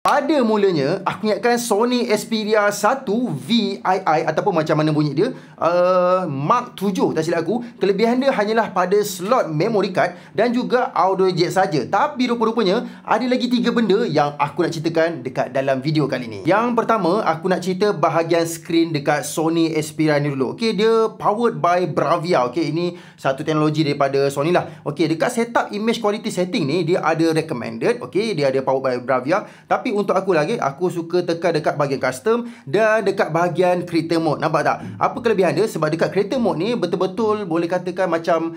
Pada mulanya, aku ingatkan Sony Xperia 1 VII ataupun macam mana bunyi dia, Mark 7 tak silap aku. Kelebihan dia hanyalah pada slot memory card dan juga audio jack saja. Tapi rupa-rupanya ada lagi 3 benda yang aku nak ceritakan dekat dalam video kali ni. Yang pertama, aku nak cerita bahagian skrin dekat Sony Xperia ni dulu. Okey, dia powered by Bravia. Okey, ini satu teknologi daripada Sony lah. Okey, dekat setup image quality setting ni dia ada recommended. Okey, dia ada powered by Bravia. Tapi untuk aku lagi, aku suka tekan dekat bahagian custom dan dekat bahagian creator mode. Nampak tak? Apa kelebihan dia? Sebab dekat creator mode ni betul-betul boleh katakan macam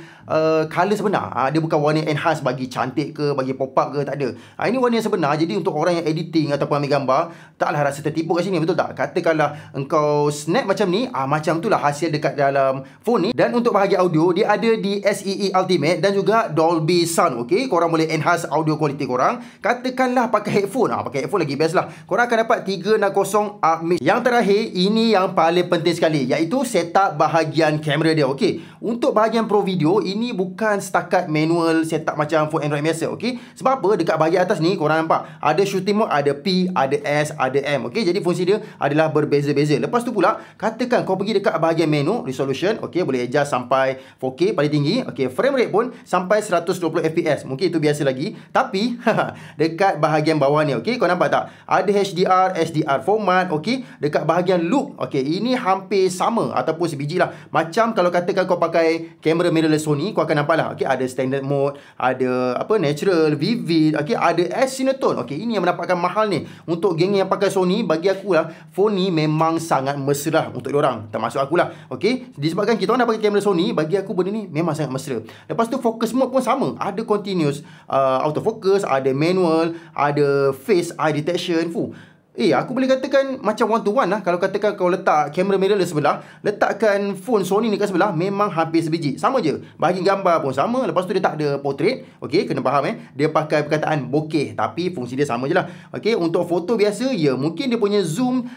color sebenar. Dia bukan warna enhance bagi cantik ke, bagi pop up ke, tak ada. Ini warna yang sebenar. Jadi untuk orang yang editing ataupun ambil gambar, taklah rasa tertipu kat sini, betul tak? Katakanlah engkau snap macam ni, macam itulah hasil dekat dalam phone ni. Dan untuk bahagian audio, dia ada di SEE Ultimate dan juga Dolby Sound. Okey, korang boleh enhance audio quality korang. Katakanlah pakai headphone, pakai headphone lagi best lah. Korang akan dapat 360 up mix. Yang terakhir, ini yang paling penting sekali, iaitu setup bahagian kamera dia. Okey, untuk bahagian Pro Video, ini bukan setakat manual setup macam phone Android biasa. Okey, sebab apa? Dekat bahagian atas ni korang nampak ada shooting mode, ada P, ada S, ada M. Okey, jadi fungsi dia adalah berbeza-beza. Lepas tu pula, katakan kau pergi dekat bahagian menu resolution, okey, boleh adjust sampai 4K paling tinggi. Okey, frame rate pun sampai 120 fps. Mungkin itu biasa lagi. Tapi dekat bahagian bawah ni, okey, kau nampak tak? Ada HDR, SDR format. Okey, dekat bahagian look, okey, ini hampir sama ataupun sebiji lah. Macam kalau katakan kau pakai kamera mirrorless Sony, kau akan nampak lah. Okey, ada standard mode, ada natural, vivid, okey, ada S-Cinetone. Okey, ini yang mendapatkan mahal ni. Untuk geng yang pakai Sony, bagi aku lah, phone ni memang sangat mesra untuk diorang, termasuk aku lah. Okey, disebabkan kita orang dah pakai kamera Sony, bagi aku benda ni memang sangat mesra. Lepas tu focus mode pun sama. Ada continuous autofocus, ada manual, ada face eye detection. Aku boleh katakan macam one to one lah. Kalau katakan kau letak kamera mirrorless sebelah, letakkan phone Sony ni kat sebelah, memang hampir sebiji. Sama je. Bahagian gambar pun sama. Lepas tu dia tak ada portrait. Okey, kena faham dia pakai perkataan bokeh, tapi fungsi dia sama je lah. Okey, untuk foto biasa, ya mungkin dia punya zoom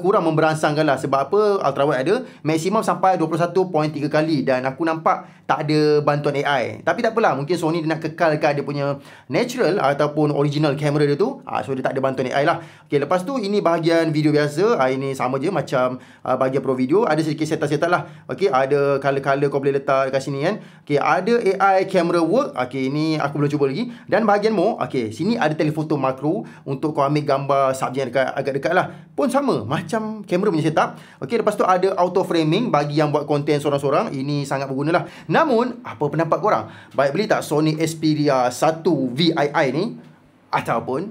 kurang memberangsangkan lah. Sebab apa? Ultrawide ada maksimum sampai 21.3 kali. Dan aku nampak tak ada bantuan AI. Tapi tak apalah, mungkin Sony dia nak kekalkan dia punya natural ataupun original kamera dia tu. So dia tak ada bantuan AI lah. Okey, lepas tu ini bahagian video biasa. Ini sama je macam bahagian Pro Video. Ada sedikit setup-setup lah. Okey, ada color-color kau boleh letak dekat sini kan. Okey, ada AI camera work. Okey, ini aku belum cuba lagi. Dan bahagian more, okey, sini ada telefoto makro untuk kau ambil gambar subjek agak dekat lah. Pun sama macam kamera punya setup. Okey, lepas tu ada auto framing bagi yang buat konten sorang-sorang. Ini sangat berguna lah. Namun, apa pendapat korang? Baik beli tak Sony Xperia 1 VII ni? Ataupun